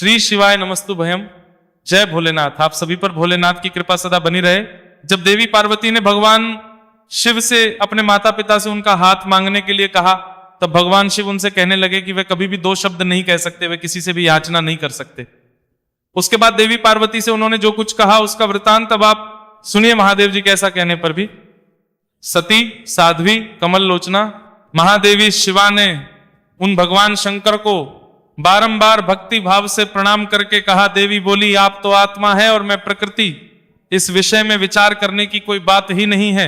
श्री शिवाय नमस्तु भयम। जय भोलेनाथ। आप सभी पर भोलेनाथ की कृपा सदा बनी रहे। जब देवी पार्वती ने भगवान शिव से अपने माता पिता से उनका हाथ मांगने के लिए कहा, तब भगवान शिव उनसे कहने लगे कि वे कभी भी दो शब्द नहीं कह सकते, वे किसी से भी याचना नहीं कर सकते। उसके बाद देवी पार्वती से उन्होंने जो कुछ कहा उसका वृतांत अब आप सुनिए महादेव जी के ऐसा कहने पर भी। सती साध्वी कमल लोचना महादेवी शिवा ने उन भगवान शंकर को बारंबार भक्ति भाव से प्रणाम करके कहा। देवी बोली, आप तो आत्मा है और मैं प्रकृति, इस विषय में विचार करने की कोई बात ही नहीं है।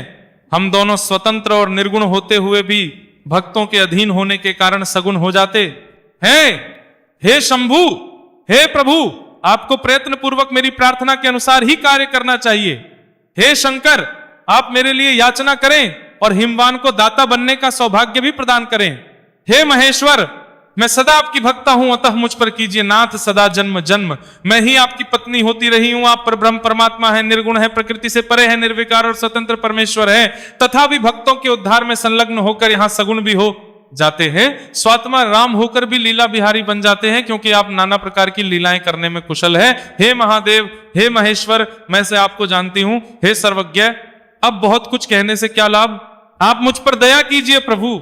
हम दोनों स्वतंत्र और निर्गुण होते हुए भी भक्तों के अधीन होने के कारण सगुण हो जाते हैं। हे शंभु, हे प्रभु, आपको प्रयत्न पूर्वक मेरी प्रार्थना के अनुसार ही कार्य करना चाहिए। हे शंकर, आप मेरे लिए याचना करें और हिमवान को दाता बनने का सौभाग्य भी प्रदान करें। हे महेश्वर, मैं सदा आपकी भक्ता हूं, अतः मुझ पर कीजिए नाथ सदा जन्म जन्म। मैं ही आपकी पत्नी होती रही हूं। आप पर ब्रह्म परमात्मा है, निर्गुण है, प्रकृति से परे है, निर्विकार और स्वतंत्र परमेश्वर है। तथा भी भक्तों के उद्धार में संलग्न होकर यहाँ सगुण भी हो जाते हैं, स्वात्मा राम होकर भी लीला बिहारी बन जाते हैं, क्योंकि आप नाना प्रकार की लीलाएं करने में कुशल है। हे महादेव, हे महेश्वर, मैं से आपको जानती हूं। हे सर्वज्ञ, अब बहुत कुछ कहने से क्या लाभ, आप मुझ पर दया कीजिए प्रभु।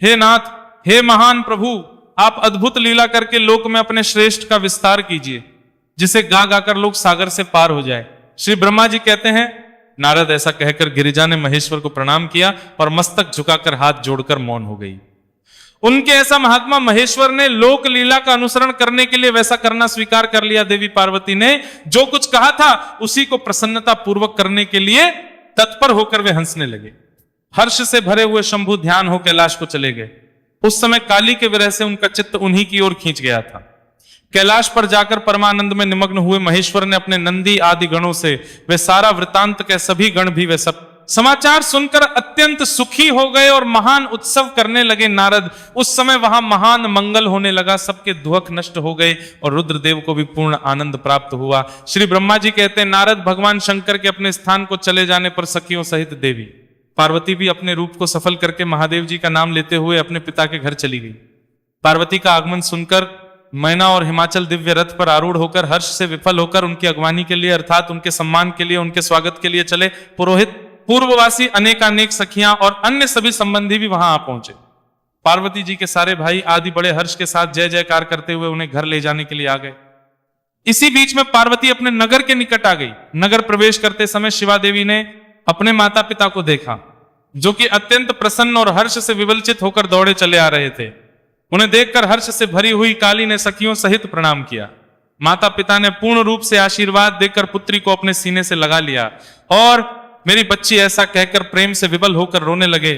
हे नाथ, हे महान प्रभु, आप अद्भुत लीला करके लोक में अपने श्रेष्ठ का विस्तार कीजिए, जिसे गा गाकर लोग सागर से पार हो जाए। श्री ब्रह्मा जी कहते हैं, नारद ऐसा कहकर गिरिजा ने महेश्वर को प्रणाम किया और मस्तक झुकाकर हाथ जोड़कर मौन हो गई। उनके ऐसा महात्मा महेश्वर ने लोक लीला का अनुसरण करने के लिए वैसा करना स्वीकार कर लिया। देवी पार्वती ने जो कुछ कहा था उसी को प्रसन्नता पूर्वक करने के लिए तत्पर होकर वे हंसने लगे। हर्ष से भरे हुए शंभु ध्यान हो कैलाश को चले गए। उस समय काली के विरह से उनका चित्त उन्हीं की ओर खींच गया था। कैलाश पर जाकर परमानंद में निमग्न हुए महेश्वर ने अपने नंदी आदि गणों से वे सारा वृतांत के सभी गण भी वे सब समाचार सुनकर अत्यंत सुखी हो गए और महान उत्सव करने लगे। नारद, उस समय वहां महान मंगल होने लगा, सबके दुख नष्ट हो गए और रुद्रदेव को भी पूर्ण आनंद प्राप्त हुआ। श्री ब्रह्मा जी कहते हैं, नारद भगवान शंकर के अपने स्थान को चले जाने पर सखियों सहित देवी पार्वती भी अपने रूप को सफल करके महादेव जी का नाम लेते हुए अपने पिता के घर चली गई। पार्वती का आगमन सुनकर मैना और हिमाचल दिव्य रथ पर आरूढ़ होकर हर्ष से विफल होकर उनकी अगवानी के लिए अर्थात उनके सम्मान के लिए, उनके स्वागत के लिए चले। पुरोहित, पूर्ववासी, अनेकानेक सखियां और अन्य सभी संबंधी भी वहां आ पहुंचे। पार्वती जी के सारे भाई आदि बड़े हर्ष के साथ जय जयकार करते हुए उन्हें घर ले जाने के लिए आ गए। इसी बीच में पार्वती अपने नगर के निकट आ गई। नगर प्रवेश करते समय शिवा देवी ने अपने माता पिता को देखा, जो कि अत्यंत प्रसन्न और हर्ष से विवलचित होकर दौड़े चले आ रहे थे। उन्हें देखकर हर्ष से भरी हुई काली ने सखियों सहित प्रणाम किया। माता पिता ने पूर्ण रूप से आशीर्वाद देकर पुत्री को अपने सीने से लगा लिया और मेरी बच्ची ऐसा कहकर प्रेम से विवल होकर रोने लगे।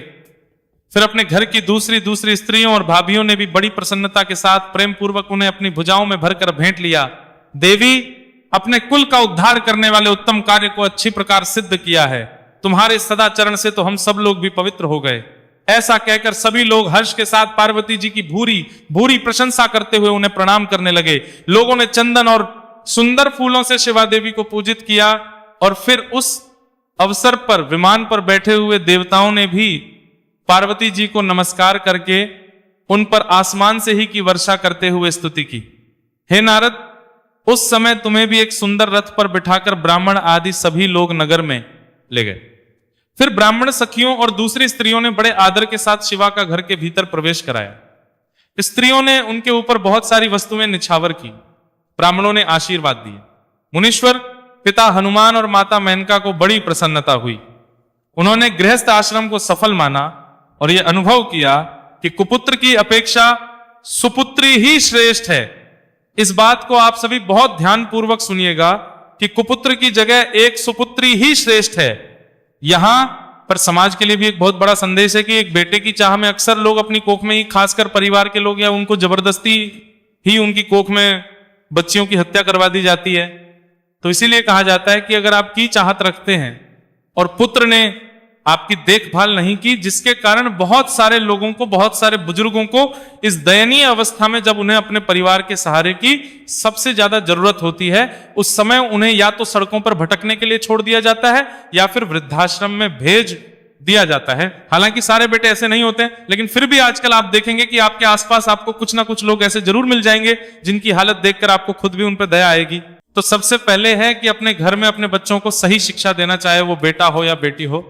फिर अपने घर की दूसरी स्त्रियों और भाभियों ने भी बड़ी प्रसन्नता के साथ प्रेम पूर्वक उन्हें अपनी भुजाओं में भरकर भेंट लिया। देवी, अपने कुल का उद्धार करने वाले उत्तम कार्य को अच्छी प्रकार सिद्ध किया है। तुम्हारे सदाचरण से तो हम सब लोग भी पवित्र हो गए। ऐसा कहकर सभी लोग हर्ष के साथ पार्वती जी की भूरी भूरी प्रशंसा करते हुए उन्हें प्रणाम करने लगे। लोगों ने चंदन और सुंदर फूलों से शिवा देवी को पूजित किया और फिर उस अवसर पर विमान पर बैठे हुए देवताओं ने भी पार्वती जी को नमस्कार करके उन पर आसमान से ही की वर्षा करते हुए स्तुति की। हे नारद, उस समय तुम्हें भी एक सुंदर रथ पर बिठाकर ब्राह्मण आदि सभी लोग नगर में ले गए। फिर ब्राह्मण सखियों और दूसरी स्त्रियों ने बड़े आदर के साथ शिवा का घर के भीतर प्रवेश कराया। स्त्रियों ने उनके ऊपर बहुत सारी वस्तुएं निछावर की। ब्राह्मणों ने आशीर्वाद दिए। मुनीश्वर, पिता हनुमान और माता मेनका को बड़ी प्रसन्नता हुई। उन्होंने गृहस्थ आश्रम को सफल माना और यह अनुभव किया कि कुपुत्र की अपेक्षा सुपुत्री ही श्रेष्ठ है। इस बात को आप सभी बहुत ध्यान पूर्वक सुनिएगा कि कुपुत्र की जगह एक सुपुत्री ही श्रेष्ठ है। यहां पर समाज के लिए भी एक बहुत बड़ा संदेश है कि एक बेटे की चाह में अक्सर लोग अपनी कोख में ही, खासकर परिवार के लोग, या उनको जबरदस्ती ही उनकी कोख में बच्चियों की हत्या करवा दी जाती है। तो इसीलिए कहा जाता है कि अगर आप की चाहत रखते हैं और पुत्र ने आपकी देखभाल नहीं की, जिसके कारण बहुत सारे लोगों को, बहुत सारे बुजुर्गों को इस दयनीय अवस्था में जब उन्हें अपने परिवार के सहारे की सबसे ज्यादा जरूरत होती है, उस समय उन्हें या तो सड़कों पर भटकने के लिए छोड़ दिया जाता है या फिर वृद्धाश्रम में भेज दिया जाता है। हालांकि सारे बेटे ऐसे नहीं होते, लेकिन फिर भी आजकल आप देखेंगे कि आपके आसपास आपको कुछ ना कुछ लोग ऐसे जरूर मिल जाएंगे जिनकी हालत देखकर आपको खुद भी उन पर दया आएगी। तो सबसे पहले है कि अपने घर में अपने बच्चों को सही शिक्षा देना, चाहे वो बेटा हो या बेटी हो।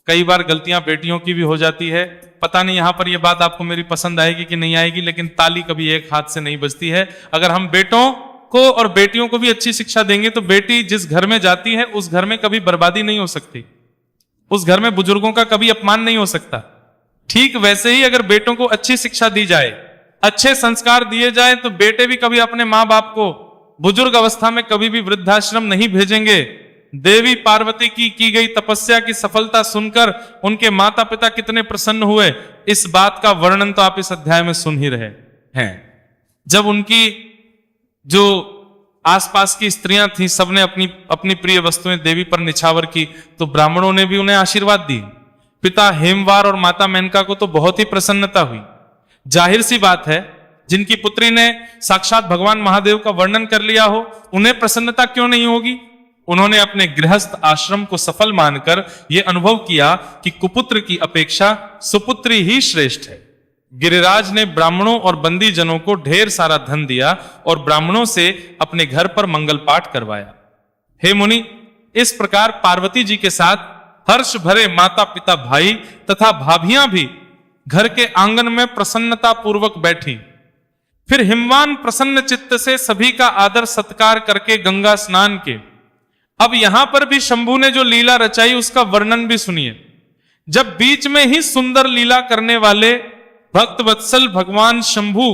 कई बार गलतियां बेटियों की भी हो जाती है। पता नहीं यहां पर यह बात आपको मेरी पसंद आएगी कि नहीं आएगी, लेकिन ताली कभी एक हाथ से नहीं बजती है। अगर हम बेटों को और बेटियों को भी अच्छी शिक्षा देंगे तो बेटी जिस घर में जाती है उस घर में कभी बर्बादी नहीं हो सकती, उस घर में बुजुर्गों का कभी अपमान नहीं हो सकता। ठीक वैसे ही अगर बेटों को अच्छी शिक्षा दी जाए, अच्छे संस्कार दिए जाए, तो बेटे भी कभी अपने मां बाप को बुजुर्ग अवस्था में कभी भी वृद्धाश्रम नहीं भेजेंगे। देवी पार्वती की गई तपस्या की सफलता सुनकर उनके माता पिता कितने प्रसन्न हुए, इस बात का वर्णन तो आप इस अध्याय में सुन ही रहे हैं। जब उनकी जो आसपास की स्त्रियां थीं, सबने अपनी अपनी प्रिय वस्तुएं देवी पर निछावर की, तो ब्राह्मणों ने भी उन्हें आशीर्वाद दी। पिता हेमवार और माता मेनका को तो बहुत ही प्रसन्नता हुई। जाहिर सी बात है, जिनकी पुत्री ने साक्षात भगवान महादेव का वर्णन कर लिया हो, उन्हें प्रसन्नता क्यों नहीं होगी। उन्होंने अपने गृहस्थ आश्रम को सफल मानकर यह अनुभव किया कि कुपुत्र की अपेक्षा सुपुत्री ही श्रेष्ठ है। गिरिराज ने ब्राह्मणों और बंदी जनों को ढेर सारा धन दिया और ब्राह्मणों से अपने घर पर मंगल पाठ करवाया। हे मुनि, इस प्रकार पार्वती जी के साथ हर्ष भरे माता पिता, भाई तथा भाभियां भी घर के आंगन में प्रसन्नता पूर्वक बैठी। फिर हिमवान प्रसन्न चित्त से सभी का आदर सत्कार करके गंगा स्नान के। अब यहां पर भी शंभू ने जो लीला रचाई उसका वर्णन भी सुनिए। जब बीच में ही सुंदर लीला करने वाले भक्त वत्सल भगवान शंभू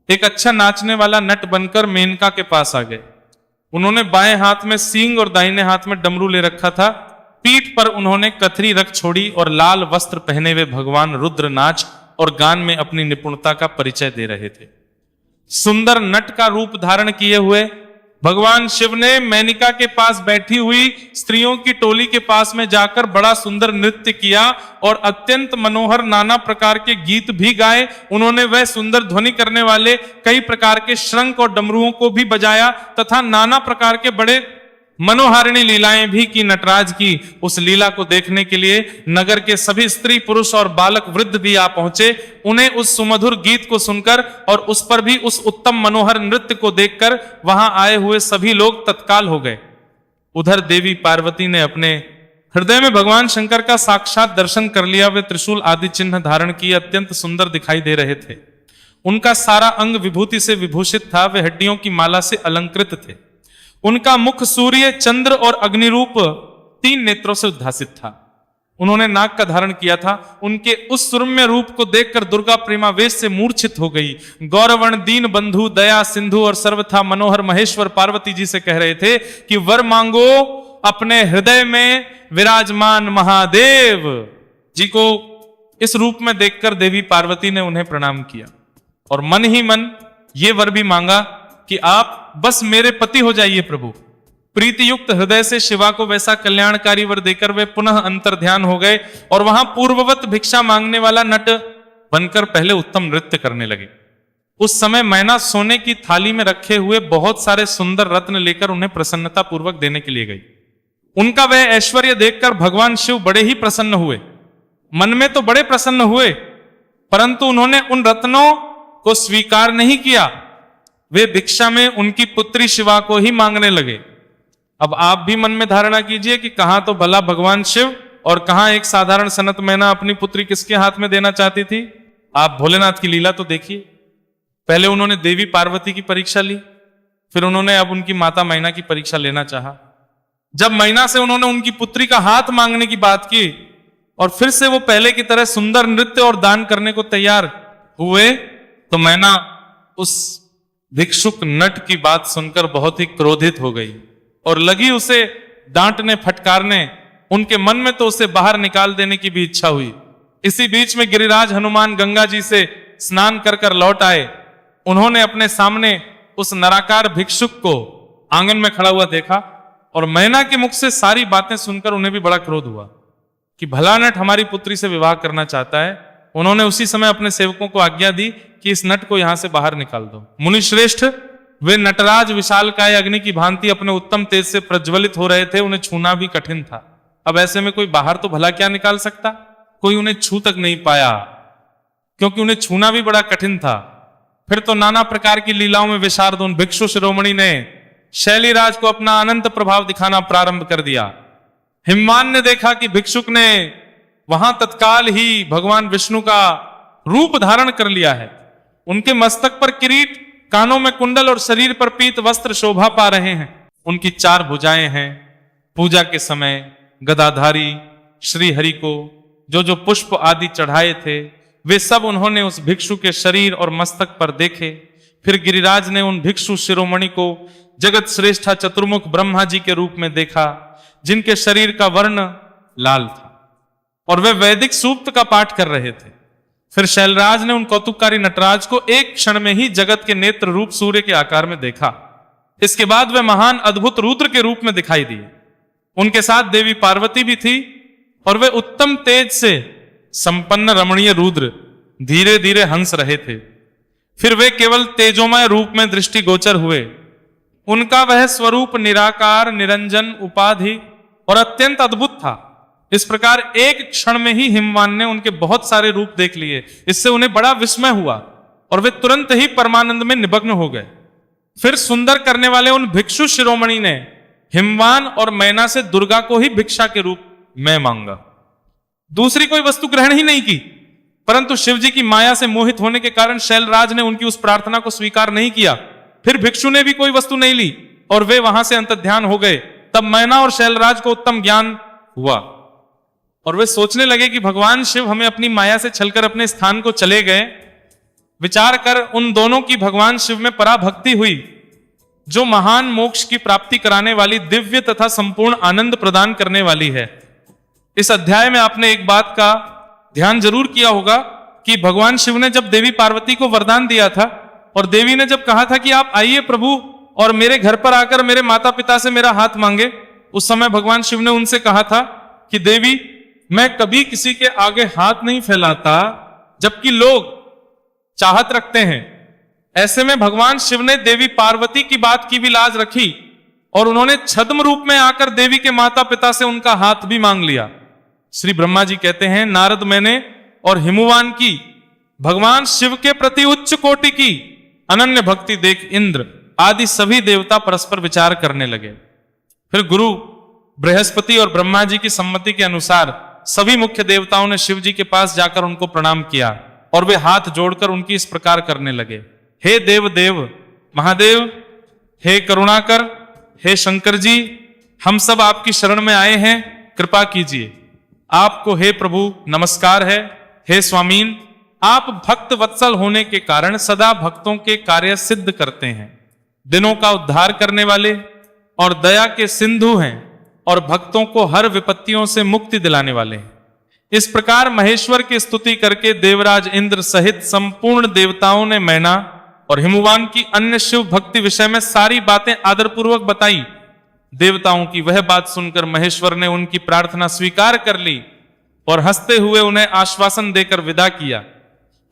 एक अच्छा नाचने वाला नट बनकर मेनका के पास आ गए। उन्होंने बाएं हाथ में सींग और दाहिने हाथ में डमरू ले रखा था। पीठ पर उन्होंने कथरी रख छोड़ी और लाल वस्त्र पहने हुए भगवान रुद्र नाच और गान में अपनी निपुणता का परिचय दे रहे थे। सुंदर नट का रूप धारण किए हुए भगवान शिव ने मेनका के पास बैठी हुई स्त्रियों की टोली के पास में जाकर बड़ा सुंदर नृत्य किया और अत्यंत मनोहर नाना प्रकार के गीत भी गाए। उन्होंने वह सुंदर ध्वनि करने वाले कई प्रकार के शंख और डमरुओं को भी बजाया तथा नाना प्रकार के बड़े मनोहारिणी लीलाएं भी की नटराज की। उस लीला को देखने के लिए नगर के सभी स्त्री पुरुष और बालक वृद्ध भी आ पहुंचे। उन्हें उस सुमधुर गीत को सुनकर और उस पर भी उस उत्तम मनोहर नृत्य को देखकर वहां आए हुए सभी लोग तत्काल हो गए। उधर देवी पार्वती ने अपने हृदय में भगवान शंकर का साक्षात दर्शन कर लिया। वे त्रिशूल आदि चिन्ह धारण किए अत्यंत सुंदर दिखाई दे रहे थे। उनका सारा अंग विभूति से विभूषित था। वे हड्डियों की माला से अलंकृत थे। उनका मुख सूर्य, चंद्र और अग्निरूप 3 नेत्रों से उद्भासित था। उन्होंने नाग का धारण किया था। उनके उस सुरम्य रूप को देखकर दुर्गा प्रेमावेश से मूर्छित हो गई। गौरवर्ण, दीन बंधु, दया सिंधु और सर्वथा मनोहर महेश्वर पार्वती जी से कह रहे थे कि वर मांगो अपने हृदय में विराजमान महादेव जी को। इस रूप में देखकर देवी पार्वती ने उन्हें प्रणाम किया और मन ही मन ये वर भी मांगा कि आप बस मेरे पति हो जाइए प्रभु। प्रीति युक्त हृदय से शिवा को वैसा कल्याणकारी वर देकर वे पुनः अंतर्ध्यान हो गए और वहां पूर्ववत भिक्षा मांगने वाला नट बनकर पहले उत्तम नृत्य करने लगे। उस समय मैना सोने की थाली में रखे हुए बहुत सारे सुंदर रत्न लेकर उन्हें प्रसन्नता पूर्वक देने के लिए गई। उनका वह ऐश्वर्य देखकर भगवान शिव बड़े ही प्रसन्न हुए। मन में तो बड़े प्रसन्न हुए, परंतु उन्होंने उन रत्नों को स्वीकार नहीं किया। वे भिक्षा में उनकी पुत्री शिवा को ही मांगने लगे। अब आप भी मन में धारणा कीजिए कि कहां तो भला भगवान शिव और कहां एक साधारण सनत मैना अपनी पुत्री किसके हाथ में देना चाहती थी। आप भोलेनाथ की लीला तो देखिए। पहले उन्होंने देवी पार्वती की परीक्षा ली, फिर उन्होंने अब उनकी माता मैना की परीक्षा लेना चाहा। जब मैना से उन्होंने उनकी पुत्री का हाथ मांगने की बात की और फिर से वो पहले की तरह सुंदर नृत्य और दान करने को तैयार हुए, तो मैना उस भिक्षुक नट की बात सुनकर बहुत ही क्रोधित हो गई और लगी उसे डांटने फटकारने। उनके मन में तो उसे बाहर निकाल देने की भी इच्छा हुई। इसी बीच में गिरिराज हनुमान गंगा जी से स्नान कर कर लौट आए। उन्होंने अपने सामने उस नराकार भिक्षुक को आंगन में खड़ा हुआ देखा और मैना के मुख से सारी बातें सुनकर उन्हें भी बड़ा क्रोध हुआ कि भला नट हमारी पुत्री से विवाह करना चाहता है। उन्होंने उसी समय अपने सेवकों को आज्ञा दी कि इस नट को यहां से बाहर निकाल दो। मुनि श्रेष्ठ, वे नटराज विशालकाय अग्नि की भांति अपने उत्तम तेज से प्रज्वलित हो रहे थे। उन्हें छूना भी कठिन था। अब ऐसे में कोई बाहर तो भला क्या निकाल सकता, कोई उन्हें छू तक नहीं पाया, क्योंकि उन्हें छूना भी बड़ा कठिन था। फिर तो नाना प्रकार की लीलाओं में विशारद उन भिक्षु शिरोमणि ने शैलीराज को अपना अनंत प्रभाव दिखाना प्रारंभ कर दिया। हिमवान ने देखा कि भिक्षुक ने वहां तत्काल ही भगवान विष्णु का रूप धारण कर लिया है। उनके मस्तक पर किरीट, कानों में कुंडल और शरीर पर पीत वस्त्र शोभा पा रहे हैं। उनकी 4 भुजाएं हैं। पूजा के समय गदाधारी श्री हरि को जो जो पुष्प आदि चढ़ाए थे वे सब उन्होंने उस भिक्षु के शरीर और मस्तक पर देखे। फिर गिरिराज ने उन भिक्षु शिरोमणि को जगत श्रेष्ठा चतुर्मुख ब्रह्मा जी के रूप में देखा, जिनके शरीर का वर्ण लाल था और वे वैदिक सूक्त का पाठ कर रहे थे। फिर शैलराज ने उन कौतुककारी नटराज को एक क्षण में ही जगत के नेत्र रूप सूर्य के आकार में देखा। इसके बाद वे महान अद्भुत रुद्र के रूप में दिखाई दिए। उनके साथ देवी पार्वती भी थी और वे उत्तम तेज से संपन्न रमणीय रुद्र धीरे धीरे हंस रहे थे। फिर वे केवल तेजोमय रूप में दृष्टिगोचर हुए। उनका वह स्वरूप निराकार, निरंजन, उपाधि और अत्यंत अद्भुत था। इस प्रकार एक क्षण में ही हिमवान ने उनके बहुत सारे रूप देख लिए। इससे उन्हें बड़ा विस्मय हुआ और वे तुरंत ही परमानंद में निमग्न हो गए। फिर सुंदर करने वाले उन भिक्षु शिरोमणि ने हिमवान और मैना से दुर्गा को ही भिक्षा के रूप में मांगा। दूसरी कोई वस्तु ग्रहण ही नहीं की, परंतु शिव जी की माया से मोहित होने के कारण शैलराज ने उनकी उस प्रार्थना को स्वीकार नहीं किया। फिर भिक्षु ने भी कोई वस्तु नहीं ली और वे वहां से अंतर्ध्यान हो गए। तब मैना और शैलराज को उत्तम ज्ञान हुआ और वे सोचने लगे कि भगवान शिव हमें अपनी माया से छलकर अपने स्थान को चले गए। विचार कर उन दोनों की भगवान शिव में पराभक्ति हुई, जो महान मोक्ष की प्राप्ति कराने वाली, दिव्य तथा संपूर्ण आनंद प्रदान करने वाली है। इस अध्याय में आपने एक बात का ध्यान जरूर किया होगा कि भगवान शिव ने जब देवी पार्वती को वरदान दिया था और देवी ने जब कहा था कि आप आइए प्रभु और मेरे घर पर आकर मेरे माता पिता से मेरा हाथ मांगे, उस समय भगवान शिव ने उनसे कहा था कि देवी, मैं कभी किसी के आगे हाथ नहीं फैलाता जबकि लोग चाहत रखते हैं। ऐसे में भगवान शिव ने देवी पार्वती की बात की भी लाज रखी और उन्होंने छद्म रूप में आकर देवी के माता पिता से उनका हाथ भी मांग लिया। श्री ब्रह्मा जी कहते हैं, नारद मैंने और हिमवान की भगवान शिव के प्रति उच्च कोटि की अनन्य भक्ति देख इंद्र आदि सभी देवता परस्पर विचार करने लगे। फिर गुरु बृहस्पति और ब्रह्मा जी की सम्मति के अनुसार सभी मुख्य देवताओं ने शिव जी के पास जाकर उनको प्रणाम किया और वे हाथ जोड़कर उनकी इस प्रकार करने लगे, हे देव देव महादेव, हे करुणाकर, हे शंकर जी, हम सब आपकी शरण में आए हैं, कृपा कीजिए। आपको हे प्रभु नमस्कार है। हे स्वामीन, आप भक्त वत्सल होने के कारण सदा भक्तों के कार्य सिद्ध करते हैं, दिनों का उद्धार करने वाले और दया के सिंधु हैं और भक्तों को हर विपत्तियों से मुक्ति दिलाने वाले हैं। इस प्रकार महेश्वर की स्तुति करके देवराज इंद्र सहित संपूर्ण देवताओं ने मैना और हिमवान की अन्य शिव भक्ति विषय में सारी बातें आदरपूर्वक बताई। देवताओं की वह बात सुनकर महेश्वर ने उनकी प्रार्थना स्वीकार कर ली और हंसते हुए उन्हें आश्वासन देकर विदा किया।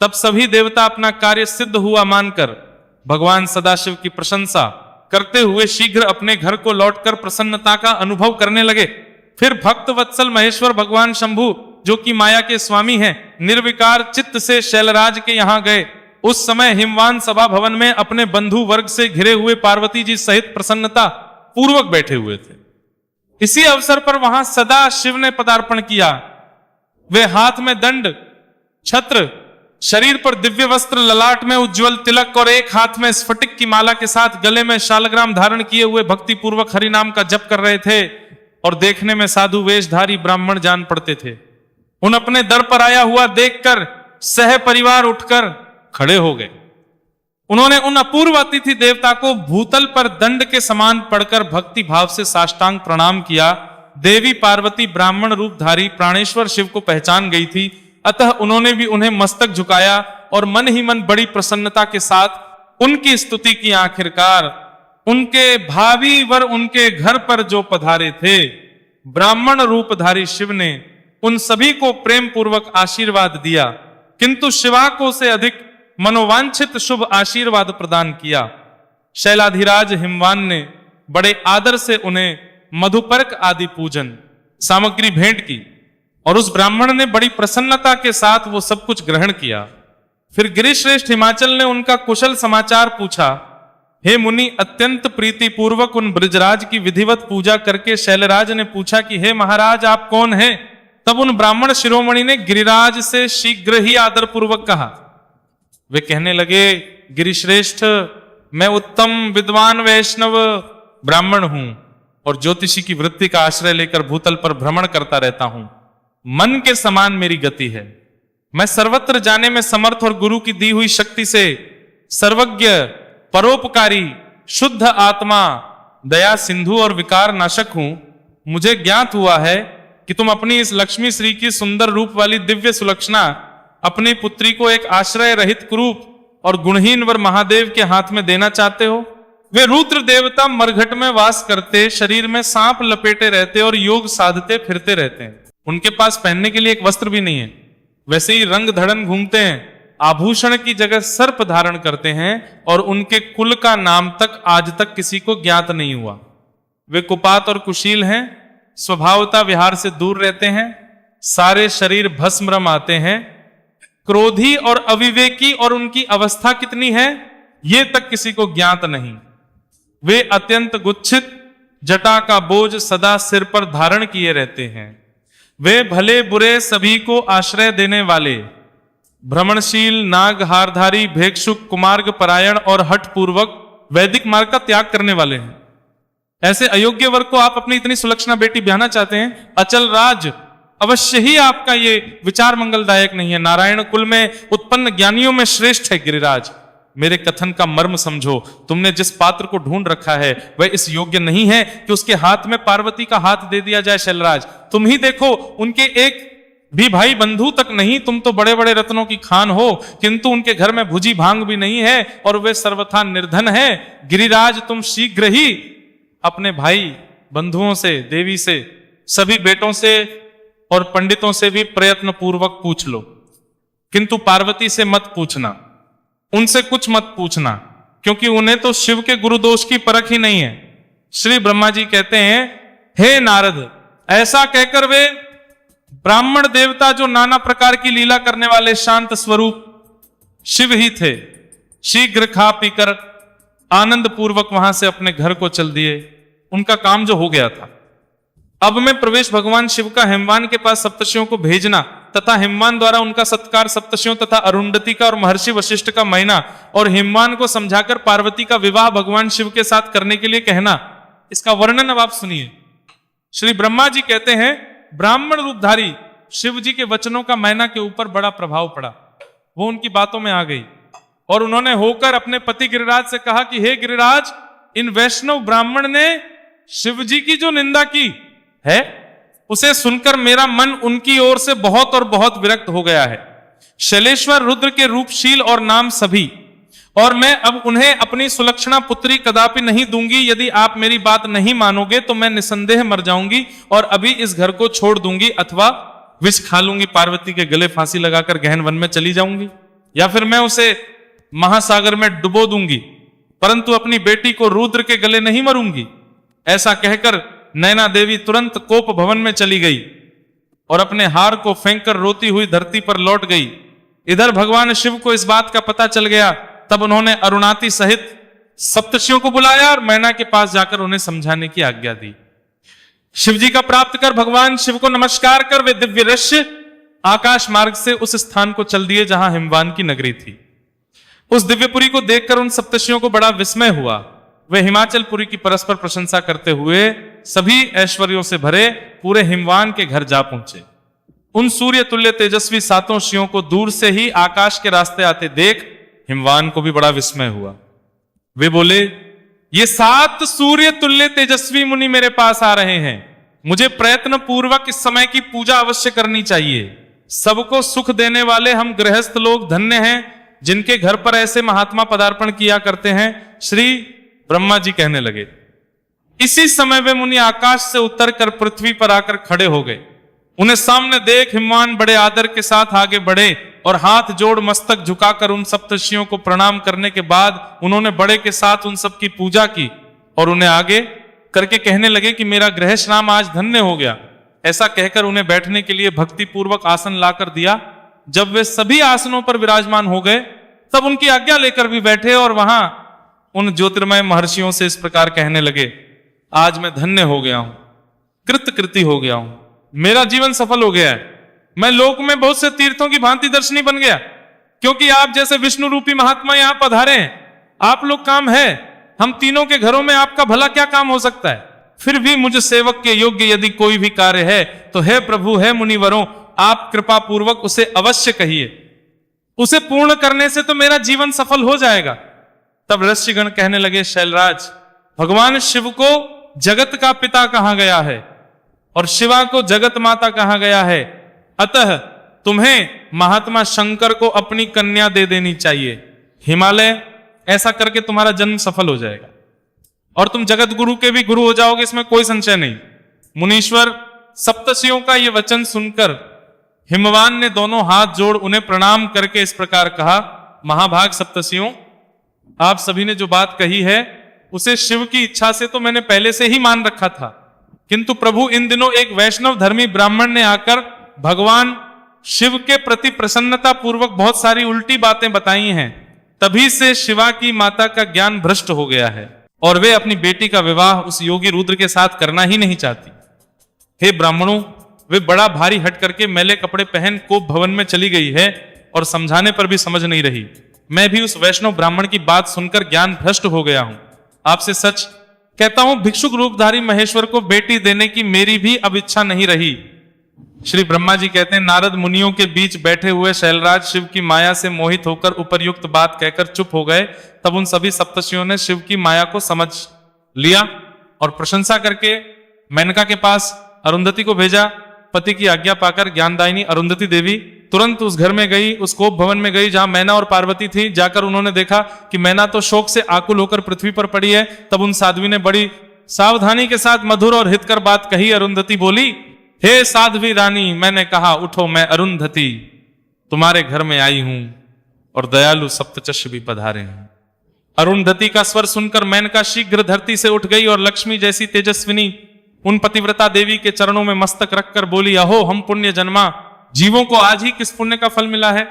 तब सभी देवता अपना कार्य सिद्ध हुआ मानकर भगवान सदाशिव की प्रशंसा करते हुए शीघ्र अपने घर को लौटकर प्रसन्नता का अनुभव करने लगे। फिर भक्त वत्सल महेश्वर भगवान शंभु, जो कि माया के स्वामी हैं, निर्विकार चित्त से शैलराज के यहां गए। उस समय हिमवान सभा भवन में अपने बंधु वर्ग से घिरे हुए पार्वती जी सहित प्रसन्नता पूर्वक बैठे हुए थे। इसी अवसर पर वहां सदा शिव ने पदार्पण किया। वे हाथ में दंड, छत्र, शरीर पर दिव्य वस्त्र, ललाट में उज्जवल तिलक और एक हाथ में स्फटिक की माला के साथ गले में शालग्राम धारण किए हुए भक्ति पूर्वक हरि नाम का जप कर रहे थे और देखने में साधु वेशधारी ब्राह्मण जान पड़ते थे। उन अपने दर पर आया हुआ देखकर सह परिवार उठकर खड़े हो गए। उन्होंने उन अपूर्व अतिथि देवता को भूतल पर दंड के समान पड़कर भक्ति भाव से साष्टांग प्रणाम किया। देवी पार्वती ब्राह्मण रूपधारी प्राणेश्वर शिव को पहचान गई थी, अतः उन्होंने भी उन्हें मस्तक झुकाया और मन ही मन बड़ी प्रसन्नता के साथ उनकी स्तुति की। आखिरकार उनके भावी वर उनके घर पर जो पधारे थे, ब्राह्मण रूपधारी शिव ने उन सभी को प्रेम पूर्वक आशीर्वाद दिया, किंतु शिवाको से अधिक मनोवांछित शुभ आशीर्वाद प्रदान किया। शैलाधिराज हिमवान ने बड़े आदर से उन्हें मधुपर्क आदि पूजन, सामग्री भेंट की और उस ब्राह्मण ने बड़ी प्रसन्नता के साथ वो सब कुछ ग्रहण किया। फिर गिरिश्रेष्ठ हिमाचल ने उनका कुशल समाचार पूछा। हे मुनि, अत्यंत प्रीति पूर्वक उन ब्रजराज की विधिवत पूजा करके शैलराज ने पूछा कि हे महाराज, आप कौन हैं? तब उन ब्राह्मण शिरोमणि ने गिरिराज से शीघ्र ही आदर पूर्वक कहा। वे कहने लगे, गिरिश्रेष्ठ, मैं उत्तम विद्वान वैष्णव ब्राह्मण हूं और ज्योतिषी की वृत्ति का आश्रय लेकर भूतल पर भ्रमण करता रहता हूं। मन के समान मेरी गति है। मैं सर्वत्र जाने में समर्थ और गुरु की दी हुई शक्ति से सर्वज्ञ, परोपकारी, शुद्ध आत्मा, दया सिंधु और विकार नाशक हूं। मुझे ज्ञात हुआ है कि तुम अपनी इस लक्ष्मी श्री की सुंदर रूप वाली दिव्य सुलक्षणा अपनी पुत्री को एक आश्रय रहित कुरूप और गुणहीन वर महादेव के हाथ में देना चाहते हो। वे रुद्र देवता मरघट में वास करते, शरीर में सांप लपेटे रहते और योग साधते फिरते रहते हैं। उनके पास पहनने के लिए एक वस्त्र भी नहीं है। वैसे ही रंग धड़न घूमते हैं, आभूषण की जगह सर्प धारण करते हैं और उनके कुल का नाम तक आज तक किसी को ज्ञात नहीं हुआ। वे कुपात और कुशील हैं, स्वभावता विहार से दूर रहते हैं, सारे शरीर भस्म रम आते हैं, क्रोधी और अविवेकी, और उनकी अवस्था कितनी है ये तक किसी को ज्ञात नहीं। वे अत्यंत गुच्छित, जटा का बोझ सदा सिर पर धारण किए रहते हैं। वे भले बुरे सभी को आश्रय देने वाले, भ्रमणशील, नाग हारधारी, भेक्षुक, कुमार्ग परायण और हठ पूर्वक वैदिक मार्ग का त्याग करने वाले हैं। ऐसे अयोग्य वर्ग को आप अपनी इतनी सुलक्षणा बेटी ब्याहना चाहते हैं? अचल राज, अवश्य ही आपका ये विचार मंगलदायक नहीं है। नारायण कुल में उत्पन्न ज्ञानियों में श्रेष्ठ है गिरिराज। मेरे कथन का मर्म समझो। तुमने जिस पात्र को ढूंढ रखा है वह इस योग्य नहीं है कि उसके हाथ में पार्वती का हाथ दे दिया जाए। शैलराज, तुम ही देखो, उनके एक भी भाई बंधु तक नहीं। तुम तो बड़े बड़े रत्नों की खान हो, किंतु उनके घर में भुजी भांग भी नहीं है और वे सर्वथा निर्धन है। गिरिराज, तुम शीघ्र ही अपने भाई बंधुओं से, देवी से, सभी बेटों से और पंडितों से भी प्रयत्न पूर्वक पूछ लो, किंतु पार्वती से मत पूछना, उनसे कुछ मत पूछना, क्योंकि उन्हें तो शिव के गुरु दोष की परख ही नहीं है। श्री ब्रह्मा जी कहते हैं, हे नारद, ऐसा कहकर वे ब्राह्मण देवता जो नाना प्रकार की लीला करने वाले शांत स्वरूप शिव ही थे, शीघ्र खा पीकर आनंद पूर्वक वहां से अपने घर को चल दिए। उनका काम जो हो गया था। अब में प्रवेश भगवान शिव का हिमवान के पास सप्तर्षियों को भेजना तथा हिमवान द्वारा उनका सत्कार सप्तर्षियों तथा अरुंधति का और महर्षि वशिष्ठ का महीना और हिमवान को समझाकर पार्वती का विवाह भगवान शिव के साथ करने के लिए कहना, इसका वर्णन अब आप सुनिए। श्री ब्रह्मा जी कहते हैं, ब्राह्मण रूपधारी शिव जी के वचनों का मैना के ऊपर बड़ा प्रभाव पड़ा। वो उनकी बातों में आ गई और उन्होंने होकर अपने पति गिरिराज से कहा कि हे गिरिराज, इन वैष्णव ब्राह्मण ने शिव जी की जो निंदा की है उसे सुनकर मेरा मन उनकी ओर से बहुत और बहुत विरक्त हो गया है। शैलेश्वर रुद्र के रूपशील और नाम सभी, और मैं अब उन्हें अपनी सुलक्षणा पुत्री कदापि नहीं दूंगी। यदि आप मेरी बात नहीं मानोगे तो मैं निसंदेह मर जाऊंगी और अभी इस घर को छोड़ दूंगी, अथवा विष खा लूंगी, पार्वती के गले फांसी लगाकर गहन वन में चली जाऊंगी, या फिर मैं उसे महासागर में डुबो दूंगी, परंतु अपनी बेटी को रुद्र के गले नहीं मरूंगी। ऐसा कहकर नैना देवी तुरंत कोप भवन में चली गई और अपने हार को फेंककर रोती हुई धरती पर लौट गई। इधर भगवान शिव को इस बात का पता चल गया। तब उन्होंने अरुणाती सहित सप्तर्षियों को बुलाया और मैना के पास जाकर उन्हें समझाने की आज्ञा दी। शिव जी का प्राप्त कर भगवान शिव को नमस्कार कर वे दिव्य ऋष्य आकाश मार्ग से उस स्थान को चल दिए जहां हिमवान की नगरी थी। उस दिव्यपुरी को देखकर उन सप्तर्षियों को बड़ा विस्मय हुआ। वे हिमाचलपुरी की परस्पर प्रशंसा करते हुए सभी ऐश्वर्यों से भरे पूरे हिमवान के घर जा पहुंचे। उन सूर्य तुल्य तेजस्वी सातों ऋषियों को दूर से ही आकाश के रास्ते आते देख हिमवान को भी बड़ा विस्मय हुआ। वे बोले, ये 7 सूर्य तुल्य तेजस्वी मुनि मेरे पास आ रहे हैं। मुझे प्रयत्न पूर्वक इस समय की पूजा अवश्य करनी चाहिए। सबको सुख देने वाले हम गृहस्थ लोग धन्य हैं, जिनके घर पर ऐसे महात्मा पदार्पण किया करते हैं। श्री ब्रह्मा जी कहने लगे। इसी समय वे मुनि आकाश से उतरकर पृथ्वी पर आकर खड़े हो गए। उन्हें सामने देख हिमवान बड़े आदर के साथ आगे बढ़े और हाथ जोड़ मस्तक झुकाकर उन सप्तर्षियों को प्रणाम करने के बाद उन्होंने बड़े के साथ उन सबकी पूजा की और उन्हें आगे करके कहने लगे कि मेरा गृहस्नाम आज धन्य हो गया। ऐसा कहकर उन्हें बैठने के लिए भक्ति पूर्वक आसन लाकर दिया। जब वे सभी आसनों पर विराजमान हो गए तब उनकी आज्ञा लेकर भी बैठे और वहां उन ज्योतिर्मय महर्षियों से इस प्रकार कहने लगे, आज मैं धन्य हो गया हूं, कृतकृति हो गया हूं, मेरा जीवन सफल हो गया है। मैं लोक में बहुत से तीर्थों की भांति दर्शनी बन गया, क्योंकि आप जैसे विष्णु रूपी महात्मा यहां पधारे हैं। आप लोग काम है, हम तीनों के घरों में आपका भला क्या काम हो सकता है। फिर भी मुझ सेवक के योग्य यदि कोई भी कार्य है तो हे प्रभु, हे मुनिवरों, आप कृपा पूर्वक उसे अवश्य कहिए। उसे पूर्ण करने से तो मेरा जीवन सफल हो जाएगा। तब ऋषिगण कहने लगे, शैलराज, भगवान शिव को जगत का पिता कहा गया है और शिवा को जगत माता कहा गया है। अतः तुम्हें महात्मा शंकर को अपनी कन्या दे देनी चाहिए। हिमालय, ऐसा करके तुम्हारा जन्म सफल हो जाएगा और तुम जगत गुरु के भी गुरु हो जाओगे, इसमें कोई संशय नहीं। मुनीश्वर, सप्तर्षियों का यह वचन सुनकर हिमवान ने दोनों हाथ जोड़ उन्हें प्रणाम करके इस प्रकार कहा, महाभाग सप्तर्षियों, आप सभी ने जो बात कही है उसे शिव की इच्छा से तो मैंने पहले से ही मान रखा था, किंतु प्रभु इन दिनों एक वैष्णव धर्मी ब्राह्मण ने आकर भगवान शिव के प्रति प्रसन्नता पूर्वक बहुत सारी उल्टी बातें बताई हैं। तभी से शिवा की माता का ज्ञान भ्रष्ट हो गया है और वे अपनी बेटी का विवाह उस योगी रुद्र के साथ करना ही नहीं चाहती। हे ब्राह्मणों, वे बड़ा भारी हट करके मैले कपड़े पहन कोप भवन में चली गई है और समझाने पर भी समझ नहीं रही। मैं भी उस वैष्णव ब्राह्मण की बात सुनकर ज्ञान भ्रष्ट हो गया हूं। आपसे सच कहता हूं, भिक्षुक रूपधारी महेश्वर को बेटी देने की मेरी भी अब इच्छा नहीं रही। श्री ब्रह्मा जी कहते हैं, नारद मुनियों के बीच बैठे हुए शैलराज शिव की माया से मोहित होकर उपर्युक्त बात कहकर चुप हो गए। तब उन सभी सप्तर्षियों ने शिव की माया को समझ लिया और प्रशंसा करके मेनका के पास अरुंधति को भेजा। पति की आज्ञा पाकर ज्ञानदायिनी अरुंधति देवी तुरंत उस घर में गई, उस कोप भवन में गई जहां मैना और पार्वती थी। जाकर उन्होंने देखा कि मैना तो शोक से आकुल होकर पृथ्वी पर पड़ी है। तब उन साध्वी ने बड़ी सावधानी के साथ मधुर और हितकर बात कही। अरुंधति बोली, हे साध्वी रानी, मैंने कहा उठो, मैं अरुंधति तुम्हारे घर में आई हूं और दयालु सप्तचष्य भी पधारे हैं। अरुंधति का स्वर सुनकर मेनका शीघ्र धरती से उठ गई और लक्ष्मी जैसी तेजस्विनी उन पतिव्रता देवी के चरणों में मस्तक रखकर बोली, अहो हम पुण्य जन्मा जीवों को आज ही किस पुण्य का फल मिला है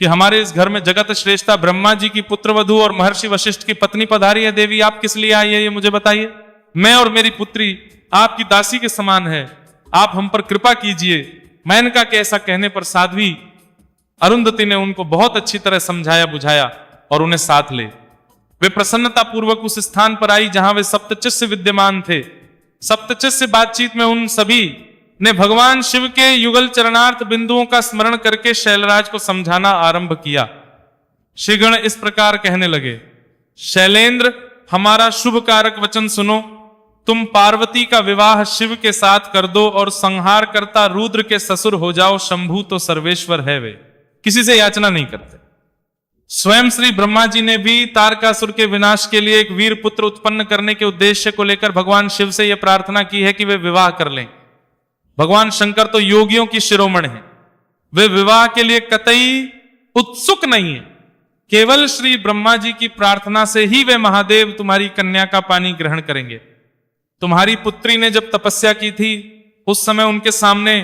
कि हमारे इस घर में जगत श्रेष्ठा ब्रह्मा जी की पुत्र वधू और महर्षि वशिष्ठ की पत्नी पधारी है। देवी, आप किस लिए आई है ये मुझे बताइए। मैं और मेरी पुत्री आपकी दासी के समान है, आप हम पर कृपा कीजिए। मेनका के ऐसा कहने पर साध्वी अरुंधति ने उनको बहुत अच्छी तरह समझाया बुझाया और उन्हें साथ ले वे प्रसन्नता पूर्वक उस स्थान पर आई जहां वे सप्तचष्य विद्यमान थे। सप्तचष्य बातचीत में उन सभी ने भगवान शिव के युगल चरणार्थ बिंदुओं का स्मरण करके शैलराज को समझाना आरंभ किया। श्रीगण इस प्रकार कहने लगे, शैलेंद्र, हमारा शुभ कारक वचन सुनो। तुम पार्वती का विवाह शिव के साथ कर दो और संहार करता रुद्र के ससुर हो जाओ। शंभु तो सर्वेश्वर है, वे किसी से याचना नहीं करते। स्वयं श्री ब्रह्मा जी ने भी तारकासुर के विनाश के लिए एक वीर पुत्र उत्पन्न करने के उद्देश्य को लेकर भगवान शिव से यह प्रार्थना की है कि वे विवाह कर लें। भगवान शंकर तो योगियों की शिरोमणि हैं, वे विवाह के लिए कतई उत्सुक नहीं है। केवल श्री ब्रह्मा जी की प्रार्थना से ही वे महादेव तुम्हारी कन्या का पानी ग्रहण करेंगे। तुम्हारी पुत्री ने जब तपस्या की थी उस समय उनके सामने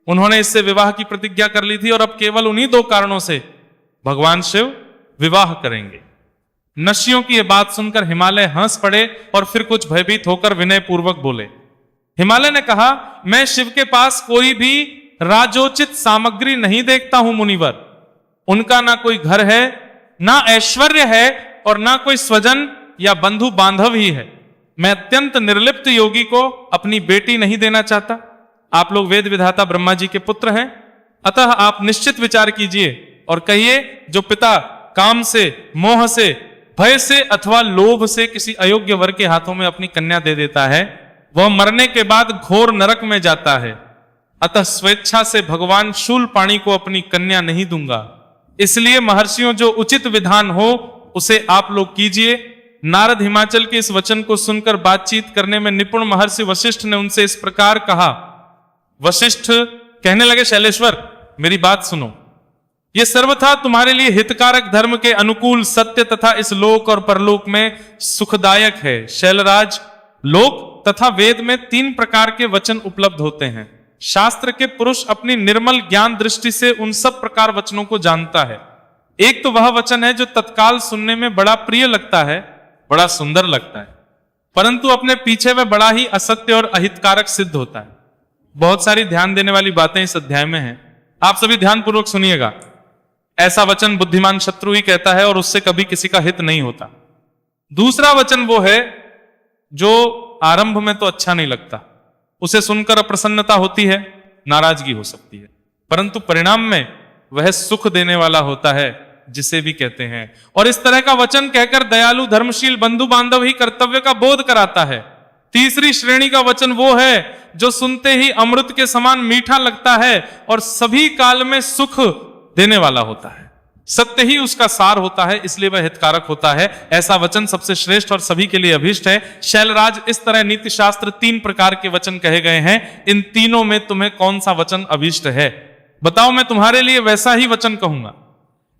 उन्होंने इससे विवाह की प्रतिज्ञा कर ली थी और अब केवल उन्हीं दो कारणों से भगवान शिव विवाह करेंगे। नशियों की यह बात सुनकर हिमालय हंस पड़े और फिर कुछ भयभीत होकर विनय पूर्वक बोले। हिमालय ने कहा, मैं शिव के पास कोई भी राजोचित सामग्री नहीं देखता हूं मुनिवर। उनका ना कोई घर है, ना ऐश्वर्य है और ना कोई स्वजन या बंधु बांधव ही है। मैं अत्यंत निर्लिप्त योगी को अपनी बेटी नहीं देना चाहता। आप लोग वेद विधाता ब्रह्मा जी के पुत्र हैं, अतः आप निश्चित विचार कीजिए और कहिए, जो पिता काम से, मोह से, भय से अथवा लोभ से किसी अयोग्य वर के हाथों में अपनी कन्या दे देता है, वह मरने के बाद घोर नरक में जाता है। अतः स्वेच्छा से भगवान शूलपाणी को अपनी कन्या नहीं दूंगा। इसलिए महर्षियों, जो उचित विधान हो उसे आप लोग कीजिए। नारद हिमाचल के इस वचन को सुनकर बातचीत करने में निपुण महर्षि वशिष्ठ ने उनसे इस प्रकार कहा। वशिष्ठ कहने लगे, शैलेश्वर मेरी बात सुनो। यह सर्वथा तुम्हारे लिए हितकारक, धर्म के अनुकूल, सत्य तथा इस लोक और परलोक में सुखदायक है। शैलराज, लोक तथा वेद में 3 प्रकार के वचन उपलब्ध होते हैं। शास्त्र के पुरुष अपनी निर्मल ज्ञान दृष्टि से उन सब प्रकार वचनों को जानता है। एक तो वह वचन है जो तत्काल सुनने में बड़ा प्रिय लगता है, बड़ा सुंदर लगता है, परंतु अपने पीछे वह बड़ा ही असत्य और अहितकारक सिद्ध होता है। बहुत सारी ध्यान देने वाली बातें इस अध्याय में हैं, आप सभी ध्यानपूर्वक सुनिएगा। ऐसा वचन बुद्धिमान शत्रु ही कहता है और उससे कभी किसी का हित नहीं होता। दूसरा वचन वो है जो आरंभ में तो अच्छा नहीं लगता, उसे सुनकर अप्रसन्नता होती है, नाराजगी हो सकती है, परंतु परिणाम में वह सुख देने वाला होता है, जिसे भी कहते हैं। और इस तरह का वचन कहकर दयालु धर्मशील बंधु बांधव ही कर्तव्य का बोध कराता है। तीसरी श्रेणी का वचन वो है जो सुनते ही अमृत के समान मीठा लगता है और सभी काल में सुख देने वाला होता है। सत्य ही उसका सार होता है, इसलिए वह हितकारक होता है। ऐसा वचन सबसे श्रेष्ठ और सभी के लिए अभीष्ट है। शैलराज, इस तरह नीति शास्त्र 3 प्रकार के वचन कहे गए हैं। इन तीनों में तुम्हें कौन सा वचन अभीष्ट है? बताओ, मैं तुम्हारे लिए वैसा ही वचन कहूंगा।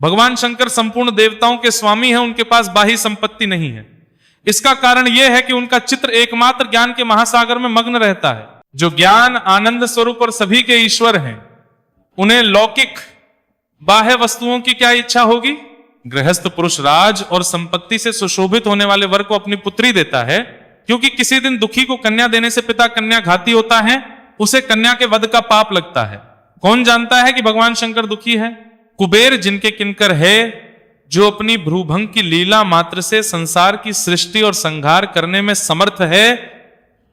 भगवान शंकर संपूर्ण देवताओं के स्वामी हैं, उनके पास बाह्य संपत्ति नहीं है। इसका कारण यह है कि उनका चित्र एकमात्र ज्ञान के महासागर में मग्न रहता है। जो ज्ञान, आनंद स्वरूप और सभी के ईश्वर हैं, उन्हें लौकिक बाह्य वस्तुओं की क्या इच्छा होगी? गृहस्थ पुरुष राज और संपत्ति से सुशोभित होने वाले वर को अपनी पुत्री देता है, क्योंकि किसी दिन दुखी को कन्या देने से पिता कन्या घाती होता है, उसे कन्या के वध का पाप लगता है। कौन जानता है कि भगवान शंकर दुखी है? कुबेर, जिनके किंकर है, जो अपनी भ्रूभंग की लीला मात्र से संसार की सृष्टि और संहार करने में समर्थ है,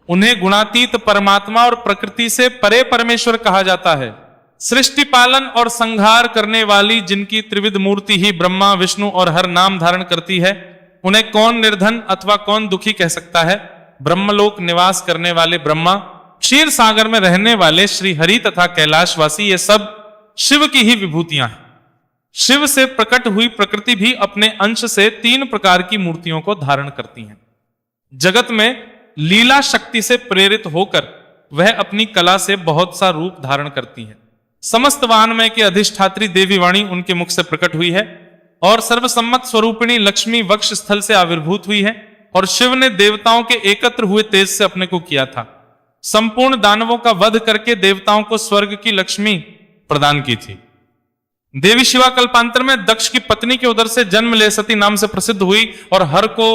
उन्हें गुणातीत परमात्मा और प्रकृति से परे परमेश्वर कहा जाता है। सृष्टि पालन और संहार करने वाली जिनकी त्रिविध मूर्ति ही ब्रह्मा, विष्णु और हर नाम धारण करती है, उन्हें कौन निर्धन अथवा कौन दुखी कह सकता है? ब्रह्मलोक निवास करने वाले ब्रह्मा, क्षीर सागर में रहने वाले श्री हरि तथा कैलाशवासी, ये सब शिव की ही विभूतियां हैं। शिव से प्रकट हुई प्रकृति भी अपने अंश से 3 प्रकार की मूर्तियों को धारण करती हैं। जगत में लीला शक्ति से प्रेरित होकर वह अपनी कला से बहुत सा रूप धारण करती हैं। समस्त वानमय के अधिष्ठात्री देवी वाणी उनके मुख से प्रकट हुई है और सर्वसम्मत स्वरूपिणी लक्ष्मी वक्ष स्थल से आविर्भूत हुई है। और शिव ने देवताओं के एकत्र हुए तेज से अपने को किया था। संपूर्ण दानवों का वध करके देवताओं को स्वर्ग की लक्ष्मी प्रदान की थी। देवी शिवा कल्पांतर में दक्ष की पत्नी के उदर से जन्म ले सती नाम से प्रसिद्ध हुई और हर को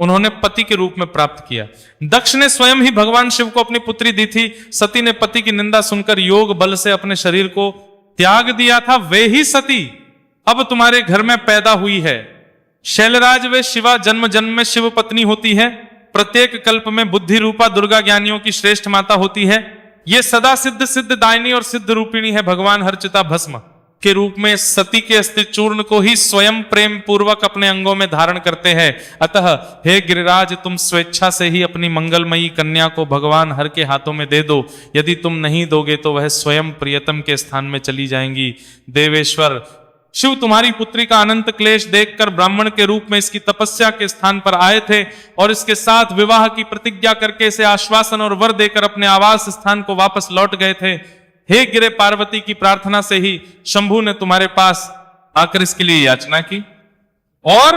उन्होंने पति के रूप में प्राप्त किया। दक्ष ने स्वयं ही भगवान शिव को अपनी पुत्री दी थी। सती ने पति की निंदा सुनकर योग बल से अपने शरीर को त्याग दिया था। वे ही सती अब तुम्हारे घर में पैदा हुई है। शैलराज, वे शिवा जन्म जन्म में शिव पत्नी होती है। प्रत्येक कल्प में बुद्धि रूपा दुर्गा ज्ञानियों की श्रेष्ठ माता होती है। ये सदा सिद्ध सिद्ध दायनी और सिद्ध रूपिणी है। भगवान हरचिता भस्म के रूप में सती के अस्थि चूर्ण को ही स्वयं प्रेम पूर्वक अपने अंगों में धारण करते हैं। अतः हे गिरिराज, तुम स्वेच्छा से ही अपनी मंगलमयी कन्या को भगवान हर के हाथों में दे दो। यदि तुम नहीं दोगे तो वह स्वयं प्रियतम के स्थान में चली जाएंगी। देवेश्वर शिव तुम्हारी पुत्री का अनंत क्लेश देखकर ब्राह्मण के रूप में इसकी तपस्या के स्थान पर आए थे और इसके साथ विवाह की प्रतिज्ञा करके इसे आश्वासन और वर देकर अपने आवास स्थान को वापस लौट गए थे। हे गिरे, पार्वती की प्रार्थना से ही शंभु ने तुम्हारे पास आकर इसके लिए याचना की और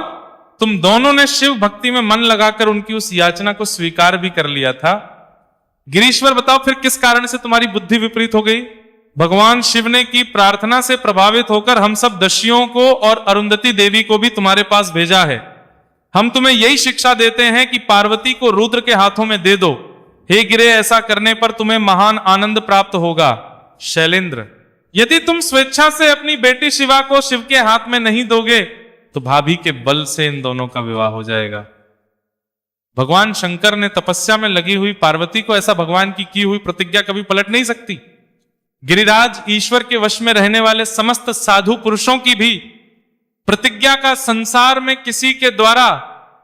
तुम दोनों ने शिव भक्ति में मन लगाकर उनकी उस याचना को स्वीकार भी कर लिया था। गिरीश्वर, बताओ फिर किस कारण से तुम्हारी बुद्धि विपरीत हो गई? भगवान शिव ने की प्रार्थना से प्रभावित होकर हम सब दस्युओं को और अरुंधति देवी को भी तुम्हारे पास भेजा है। हम तुम्हें यही शिक्षा देते हैं कि पार्वती को रुद्र के हाथों में दे दो। हे गिरे, ऐसा करने पर तुम्हें महान आनंद प्राप्त होगा। शैलेंद्र, यदि तुम स्वेच्छा से अपनी बेटी शिवा को शिव के हाथ में नहीं दोगे तो भाभी के बल से इन दोनों का विवाह हो जाएगा। भगवान शंकर ने तपस्या में लगी हुई पार्वती को ऐसा भगवान की हुई प्रतिज्ञा कभी पलट नहीं सकती। गिरिराज, ईश्वर के वश में रहने वाले समस्त साधु पुरुषों की भी प्रतिज्ञा का संसार में किसी के द्वारा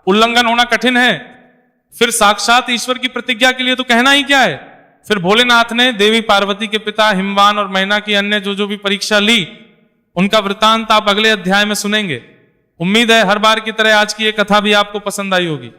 उल्लंघन होना कठिन है। फिर साक्षात ईश्वर की प्रतिज्ञा के लिए तो कहना ही क्या है। फिर भोलेनाथ ने देवी पार्वती के पिता हिमवान और मैना की अन्य जो भी परीक्षा ली, उनका वृतांत आप अगले अध्याय में सुनेंगे। उम्मीद है हर बार की तरह आज की ये कथा भी आपको पसंद आई होगी।